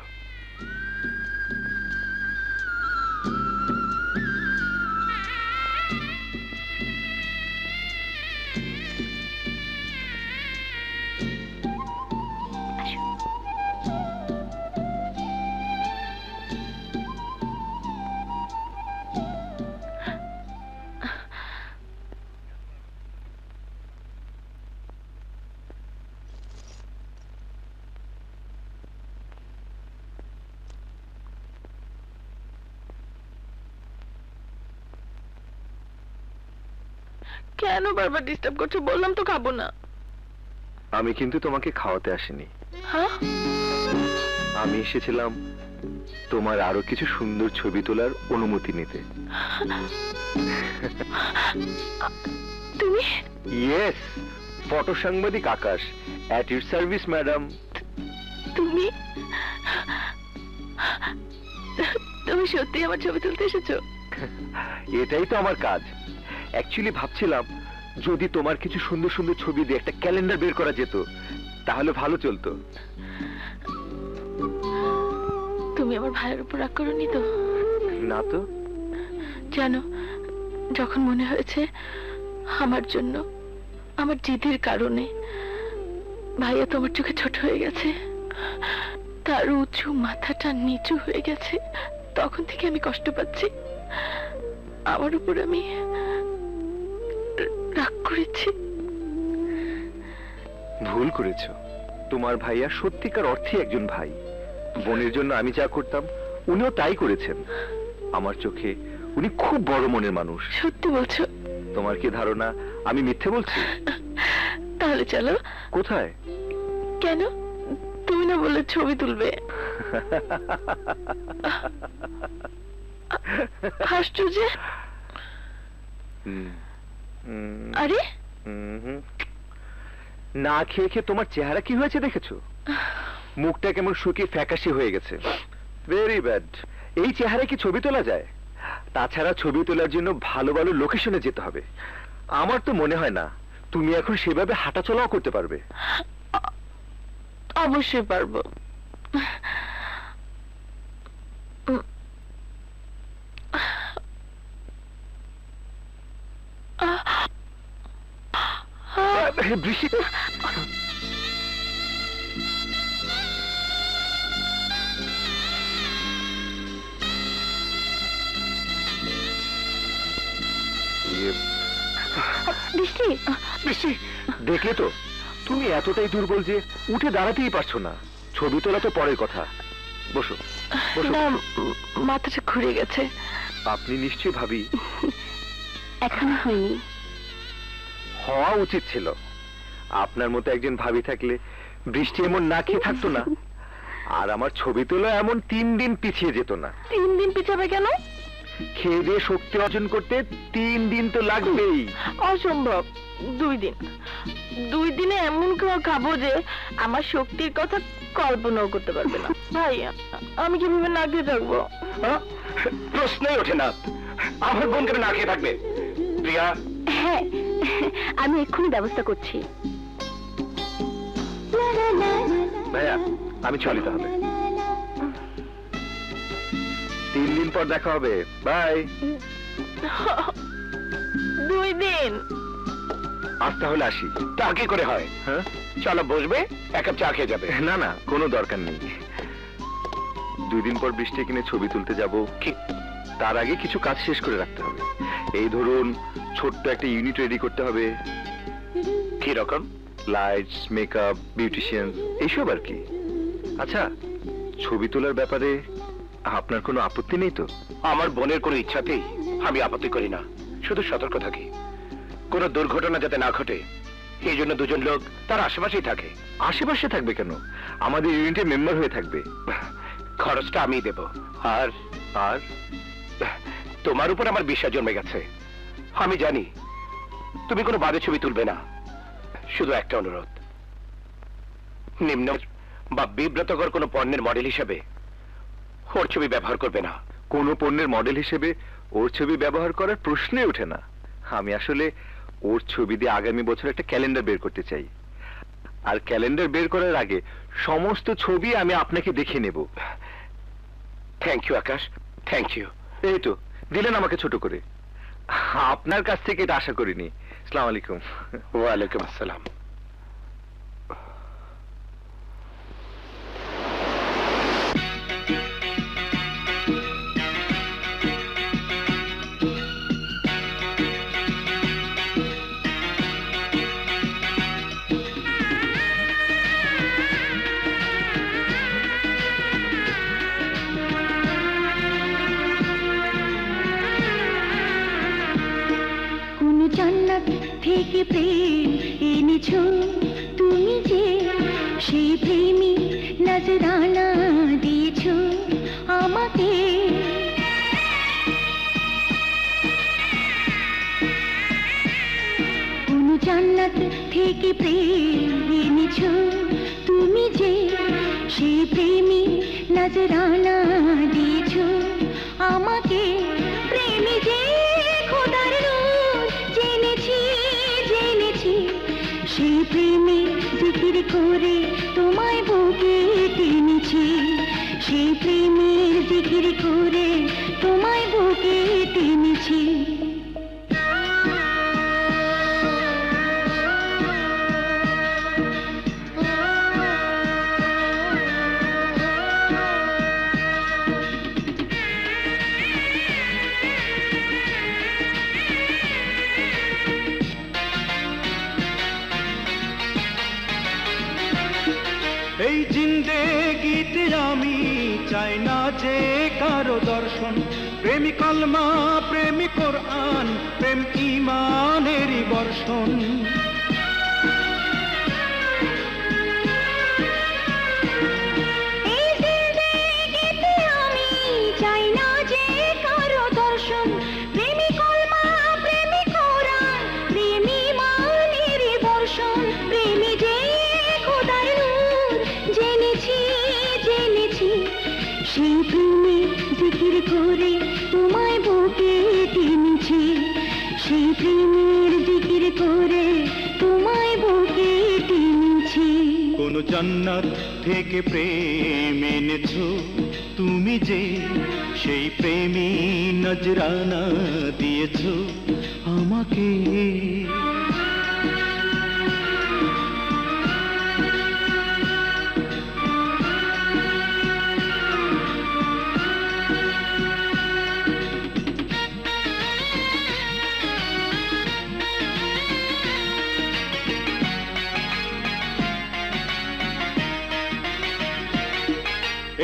কেন বারবার ডিস্টার্ব করছো? বললাম তো খাবো না। আমি কিন্তু তোমাকে খাওয়াতে আসিনি, হ্যাঁ? আমি এসেছিলাম তোমার আরো কিছু সুন্দর ছবি তোলার অনুমতি নিতে। তুমি? ইয়েস, ফটো সাংবাদিক আকাশ, অ্যাট ইউর সার্ভিস ম্যাডাম। তুমি তুমি সত্যি আমার ছবি তুলতে এসেছো? এটাই তো আমার কাজ। অ্যাকচুয়ালি ভাবছিলাম যদি তোমার কিছু সুন্দর সুন্দর ছবি দিয়ে একটা ক্যালেন্ডার বের করা যেত তাহলে ভালো চলতো। তুমি আমার ভাইয়ের উপর রাগ করোনি তো? না তো। জানো, যখন মনে হয়েছে আমার জন্য, আমার জিদের কারণে ভাইয়া তোমার চোখে ছোট হয়ে গেছে, তার উঁচু মাথাটা নিচু হয়ে গেছে, তখন থেকে আমি কষ্ট পাচ্ছি। আমার উপর আমি রাগ করেছি। ভুল করেছো। তোমার ভাইয়া সত্যিকার অর্থে একজন ভাই। বোনের জন্য আমি যা করতাম উনিও তাই করেছেন। আমার চোখে উনি খুব বড় মনের মানুষ। সত্যি বলছো? তোমার কি ধারণা আমি মিথ্যে বলছি? তাহলে চলো। কোথায়? কেন? তুমি না বললে ছবি তুলবে? হাসছো যে? আরে না খেয়ে খেয়ে তোমার চেহারা কি হয়েছে দেখেছো? মুখটা কেমন শুকিয়ে ফ্যাকাশে হয়ে গেছে। Very bad. এই চেহারায় কি ছবি তোলা যায়? তাছাড়া ছবি তোলার জন্য ভালো ভালো লোকেশনে যেতে হবে। আমার তো মনে হয় না তুমি এখন সেভাবে হাঁটাচলাও করতে পারবে। অবশ্যই পারবো। বৃষ্টি, বৃষ্টি, বৃষ্টি দেখলে তো তুমি এতটাই দুর্বল যে উঠে দাঁড়াতেই পারছো না। ছবি তোলা তো পরের কথা। বসো বসো। না, মাথাটা ঘুরে গেছে। আপনি নিশ্চয়ই ভাবি? এখনো হয়নি। হওয়া উচিত ছিল। আপনার মতো একজন ভাবি থাকলে বৃষ্টি এমন না খেয়ে থাকতো না, আর আমার ছবি তোলা এমন 3 দিন পিছিয়ে যেত না। 3 দিন পিছাবে কেন? খেয়ে দিয়ে শক্তি অর্জন করতে 3 দিন তো লাগবেই। অসম্ভব। 2 দিন। 2 দিনে এমন খাবো যে আমার শক্তির কথা কল্পনাও করতে পারবে না। ভাই, আমি কিভাবে না খেয়ে থাকবো? প্রশ্নই ওঠে না, আমার বোন কেন না খেয়ে থাকবে? প্রিয়া, হ্যাঁ, আমি এক্ষুনি ব্যবস্থা করছি। ভাইয়া, আমি চলি তাহলে। 3 দিন পর দেখা হবে। বাই। 2 দিন। আজ তাহলে আসি। তা কি করে হয়? হ্যাঁ, চলো বসবে, এক কাপ চা খেয়ে যাবে। না না, কোনো দরকার নেই। 2 দিন পর বৃষ্টি কিনে ছবি তুলতে যাব। কি? তার আগে কিছু কাজ শেষ করে রাখতে হবে। এই ধরুন, ছোট্ট একটা ইউনিট রেডি করতে হবে। কি রকম? লাইটস, মেকআপ, বিউটিশিয়ান, এইসব আর কি। আচ্ছা, ছবি তোলার ব্যাপারে আপনার কোনো আপত্তি নেই তো? আমার বোনের কোনো ইচ্ছাতেই আমি আপত্তি করি না, শুধু সতর্ক থাকি কোনো দুর্ঘটনা যাতে না ঘটে। এই জন্য 2 জন লোক তার আশেপাশেই থাকে। আশেপাশে থাকবে কেন? আমাদের ইউনিটের মেম্বার হয়ে থাকবে। খরচটা আমি দেব। আর আর তোমার উপর আমার বিশ্বাস জন্মে গেছে। আমি জানি তুমি কোনো বাজে ছবি তুলবে না। শুধু একটা অনুরোধ, নিম্ন বা বিব্রতকর কোনো পণ্যের মডেল হিসেবে ওর ছবি ব্যবহার করবে না। কোনো পণ্যের মডেল হিসেবে ওর ছবি ব্যবহার করার প্রশ্নই ওঠে না। আমি আসলে ওর ছবি দিয়ে আগামী বছর একটা ক্যালেন্ডার বের করতে চাই। আর ক্যালেন্ডার বের করার আগে সমস্ত ছবি আমি আপনাকে দেখে নেব। Thank you Akash, thank you. এই তো দিলেন আমাকে ছোট করে। আপনার কাছ থেকে এটা আশা করিনি। আসসালামু আলাইকুম। ওয়ালাইকুম আসসালাম। জান্নাত থেকে প্রেম এনেছো তুমি যে, সেই প্রেমী নজরানা দিয়েছো আমাকে। কোন জান্নাত থেকে প্রেম এনেছো তুমি যে, সেই প্রেমী নজরানা দিয়েছো আমাকে। প্রেমী যে খোদার সেই প্রেমে জিকির করে তোমায় বুকে টেনেছি, সেই প্রেমের জিকির করে তোমায় বুকে টেনেছি। এই জিন্দেগিতে আমি চাই না যে কারো দর্শন, প্রেমী কলমা, প্রেমী কোরআন, প্রেম ঈমানেরই বর্ষণ। এই জিন্দেগিতে আমি চাই না যে কারো দর্শন, প্রেমী কলমা, প্রেমী কোরআন, প্রেম ঈমানেরই বর্ষণ। প্রেমী যে খোদার জেনেছি জেনেছি, সেই প্রেমে জিকির করে তোমায় বুকে টেনেছি, সেই প্রেমের জিকির করে তোমায় বুকে টেনেছি। কোন জান্নাত থেকে প্রেম এনেছো তুমি যে, সেই প্রেমী নজরানা দিয়েছো আমাকে।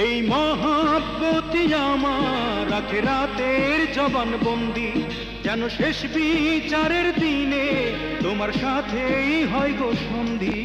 এই মহাব্বতী আমার আখিরাতের জবান বন্দি, যেন শেষ বিচারের দিনে তোমার সাথেই হয় গো সন্ধি।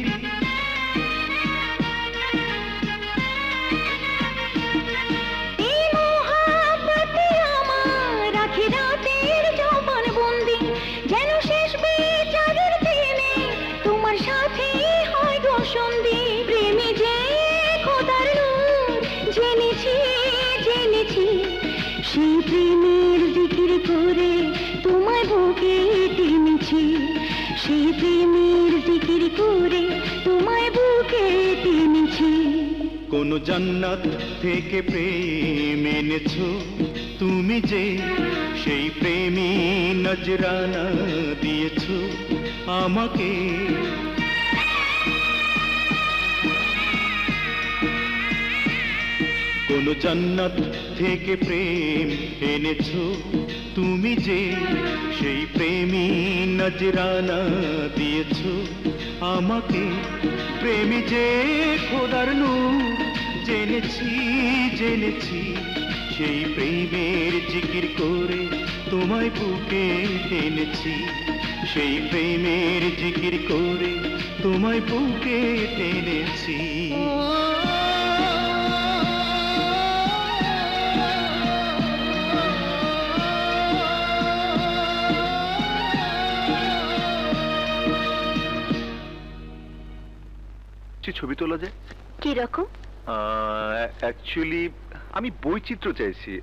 সেই প্রেমের জিকির করে তোমায় বুকে টেনেছি। কোন জান্নাত থেকে প্রেম এনেছো তুমি যে, সেই প্রেমী নজরানা দিয়েছো আমাকে। কোন জান্নাত থেকে প্রেম এনেছো তুমি যে, সেই প্রেমী নজরানা দিয়েছো আমাকে। প্রেমী যে খোদার নূর জেনেছি জেনেছি, সেই প্রেমের জিকির করে তোমায় বুকে টেনেছি। সেই প্রেমের জিকির করে তোমায় বুকে টেনেছি। ছবি তোলা যায়? কি রকম? অ্যাকচুয়ালি আমি বৈচিত্র্য চাইছি।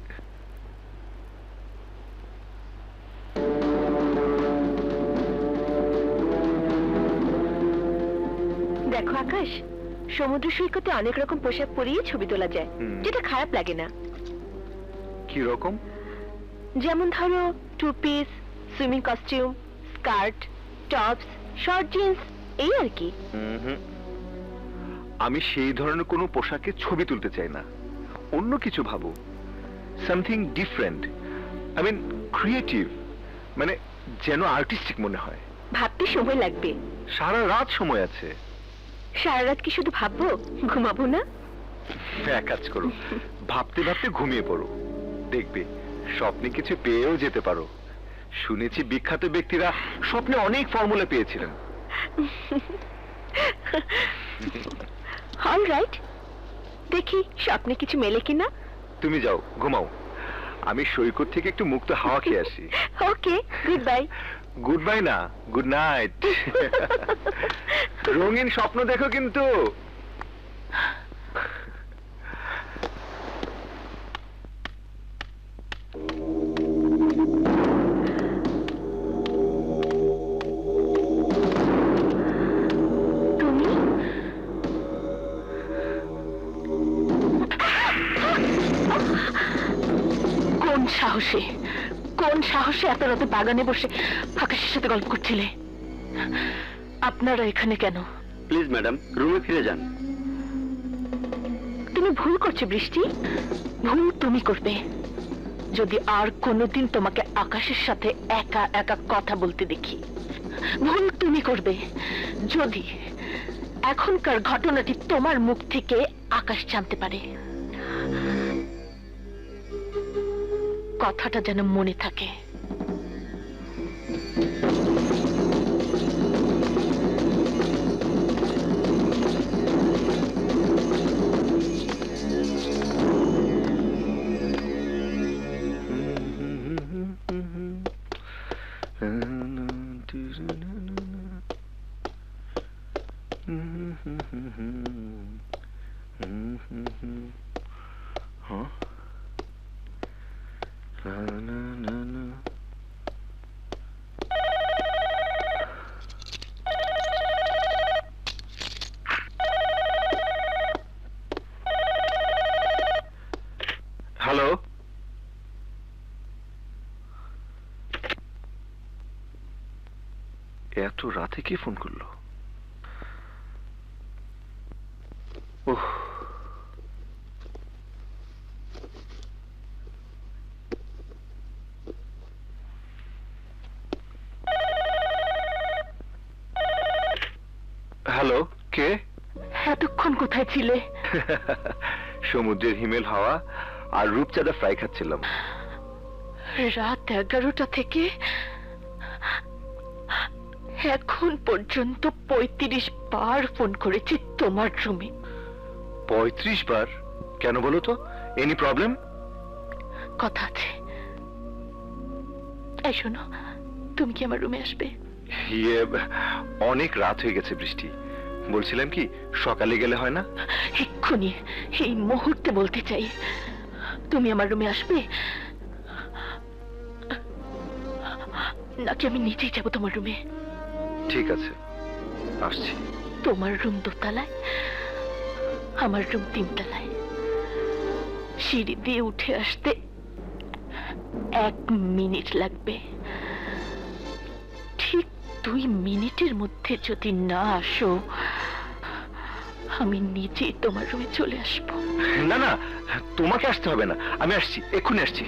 দেখো আকাশ, সমুদ্র সৈকতে অনেক রকম পোশাক পরিয়ে ছবি তোলা যায়, যেটা খারাপ লাগে না। কি রকম? যেমন ধরো two piece, swimming costume, skirt, tops, short jeans, এই আর কি। আমি সেই ধরনের কোনো পোশাকে ছবি তুলতে চাই না। অন্য কিছু ভাবো, something different, I mean creative, মানে যেন আর্টিস্টিক মনে হয়। ভাবতে সময় লাগবে। সারা রাত সময় আছে। সারা রাত কি শুধু ভাববো, ঘুমাবো না? এক কাজ করো, ভাবতে ভাবতে ঘুমিয়ে পড়ো, দেখবে স্বপ্নে কিছু পেয়েও যেতে পারো। শুনেছি বিখ্যাত ব্যক্তিরা স্বপ্নে অনেক ফর্মুলা পেয়েছিলেন। অলরাইট, দেখি স্বপ্নে কিছু মেলে কিনা। তুমি যাও, ঘুমাও, আমি সৈকত থেকে একটু মুক্ত হাওয়া খেয়ে আসি। ওকে, গুড বাই। গুড বাই না, গুড নাইট। রঙিন স্বপ্ন দেখো কিন্তু। কোন সাহসে এত রাতে বাগানে বসে আকাশের সাথে গল্প করছিলে? আপনারা এখানে কেন? প্লিজ ম্যাডাম, রুমে ফিরে যান। তুমি ভুল করছো বৃষ্টি, ভুল তুমি করবে যদি আর কোনোদিন তোমাকে আকাশের সাথে একা একা কথা বলতে দেখি। ভুল তুমি করবে যদি এখনকার ঘটনাটি তোমার মুখ থেকে আকাশ জানতে পারে। কথাটা যেন মনে থাকে। হ্যালো, এত রাতে কে ফোন করলো? ওহ, হ্যালো, কে? এতক্ষণ কোথায় ছিলে? সমুদ্রের হিমেল হাওয়া আর রূপচাঁদা ফ্রাই খাচ্ছিলাম। রাত 11টা থেকে এখন পর্যন্ত 35 বার ফোন করেছি তোমার রুমে। 35 বার? কেন বলো তো? Any problem? কথা আছে। এই শোনো, তুমি কি আমার রুমে আসবে? ইয়ে, অনেক রাত হয়ে গেছে বৃষ্টি, বলছিলাম কি সকালে গেলে হয় না? এক্ষুনি এই মুহূর্তে বলতে চাই, তুমি আমার রুমে আসবে নাকি আমি নিজেই যাবো তোমার রুমে? ঠিক আছে, আসছি। তোমার রুম দোতলায়, আমার রুম 3 তলায়। সিঁড়ি দিয়ে উঠে আসতে 1 মিনিট লাগবে। ঠিক 2 মিনিটের মধ্যে যদি না আসো, আমি নিজেই তোমার রুমে চলে আসবো। না না, তোমাকে আসতে হবে না, আমি আসছি, এক্ষুনি আসছি।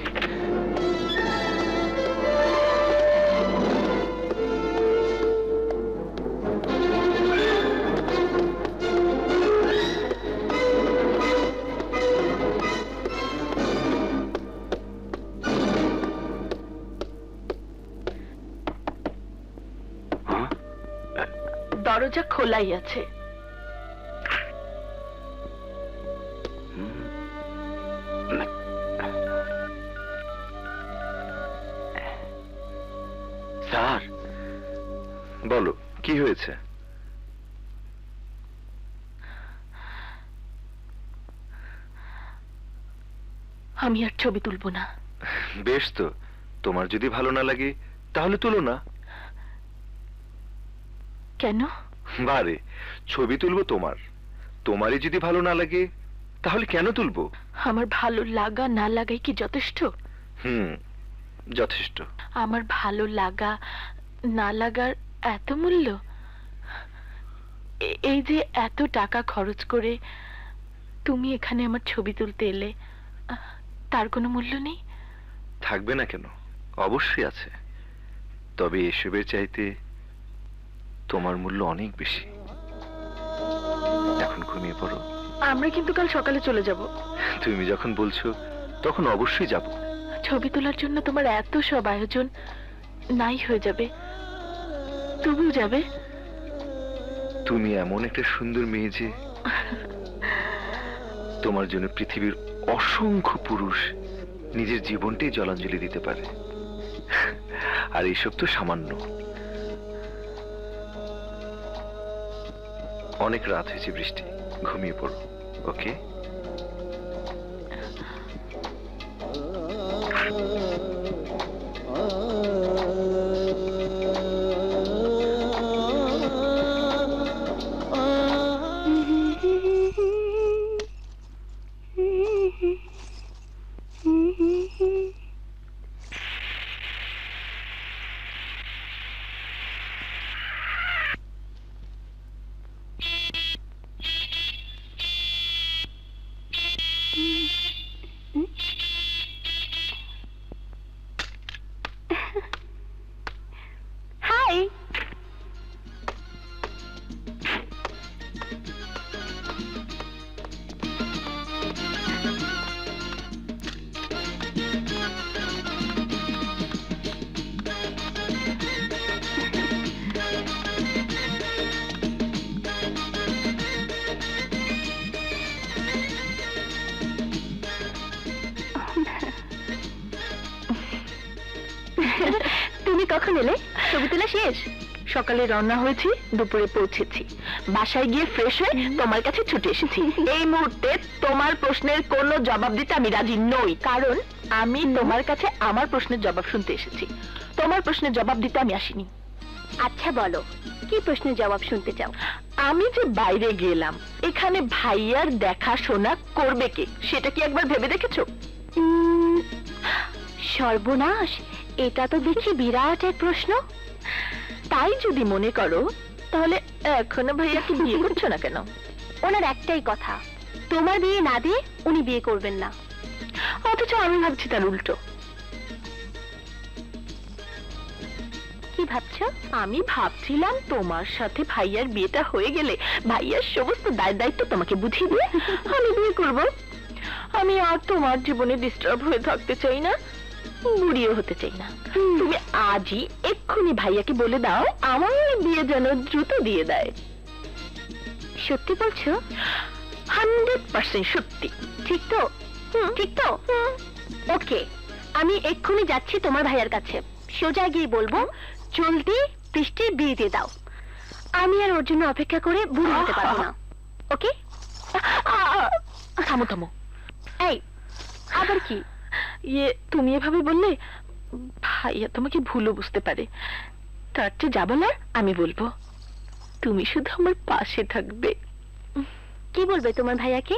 দরজা খোলাই আছে। স্যার, বলো কি হয়েছে? আমি আর ছবি তুলবো না। বেশ তো, তোমার যদি ভালো না লাগে তাহলে তুলো না। কেন? বারে, ছবি তুলবো তোমার, তোমারই যদি ভালো না লাগে তাহলে কেন তুলবো? আমার ভালো লাগা না লাগাই কি যথেষ্ট? যথেষ্ট। আমার ভালো লাগা না লাগার এত মূল্য? এই যে এত টাকা খরচ করে তুমি এখানে আমার ছবি তুলতে এলে, তার কোনো মূল্য নেই? থাকবে না কেন, অবশ্যই আছে। তবে এসবের চাইতে তোমার মূল্য অনেক বেশি। এখন ঘুমিয়ে পড়ো। আমরা কিন্তু কাল সকালে চলে যাব। তুমি যখন বলছো তখন অবশ্যই যাব। ছবি তোলার জন্য তোমার এত সব আয়োজন নাই হয়ে যাবে, তবুও যাবে? তুমি এমন একটা সুন্দর মেয়ে যে তোমার জন্য পৃথিবীর অসংখ্য পুরুষ নিজের জীবনটাই জলাঞ্জলি দিতে পারে, আর এইসব তো সামান্য। অনেক রাত হয়েছে বৃষ্টি, ঘুমিয়ে পড়ো। ওকে? Hi. তুমি কখন এলে? ছবি তোলা শেষ? সকালে রওনা হয়েছি, দুপুরে পৌঁছেছি। বাসায় গিয়ে ফ্রেশ হয়ে তোমার কাছে ছুটে এসেছি। এই মুহূর্তে তোমার প্রশ্নের কোনো জবাব দিতে আমি রাজি নই, কারণ আমি তোমার কাছে আমার প্রশ্নের জবাব শুনতে এসেছি। তোমার প্রশ্নের জবাব দিতে আমি আসিনি। আচ্ছা বলো, কি প্রশ্নের জবাব শুনতে চাও? আমি যে বাইরে গেলাম, এখানে ভাইয়ার দেখাশোনা করবে কে, সেটা কি একবার ভেবে দেখেছো? সর্বনাশ, এটা তো দেখি বিরাট এক প্রশ্ন। তাই যদি মনে করো, তাহলে এখনো ভাইয়াকে বিয়ে করছো না কেন? ওনার একটাই কথা, তোমার বিয়ে না দিয়ে উনি বিয়ে করবেন না। অথচ আমি ভাবছি তার উল্টো। কি ভাবছো? আমি ভাবছিলাম তোমার সাথে ভাইয়ার বিয়েটা হয়ে গেলে ভাইয়ার সমস্ত দায় দায়িত্ব তোমাকে বুঝিয়ে দিয়ে আমি বিয়ে করব। আমি আর তোমার জীবনে ডিস্টার্ব হয়ে থাকতে চাই না, বুড়িও হতে চাই না। তুমি আজই এক্ষুনি ভাইয়াকে বলে দাও আমার বিয়ে যেন দ্রুত দিয়ে দেয়। সত্যি বলছো? 100% সত্যি। ঠিক তো? ঠিক তো? ওকে, আমি এক্ষুনি যাচ্ছি তোমার ভাইয়ার কাছে। সোজা গিয়ে বলবো জলদি বৃষ্টির বিয়ে দিয়ে দাও। আমি আর ওর জন্য অপেক্ষা করে বুড়ি হতে পারবো না। ওকে? থামো থামো। এই আবার কি? তুমি এভাবে বললে ভাইয়া তোমাকে ভুলও বুঝতে পারে। তার চেয়ে যা বলার আমি বলবো, তুমি শুধু আমার পাশে থাকবে। কি বলবে তোমার ভাইয়াকে?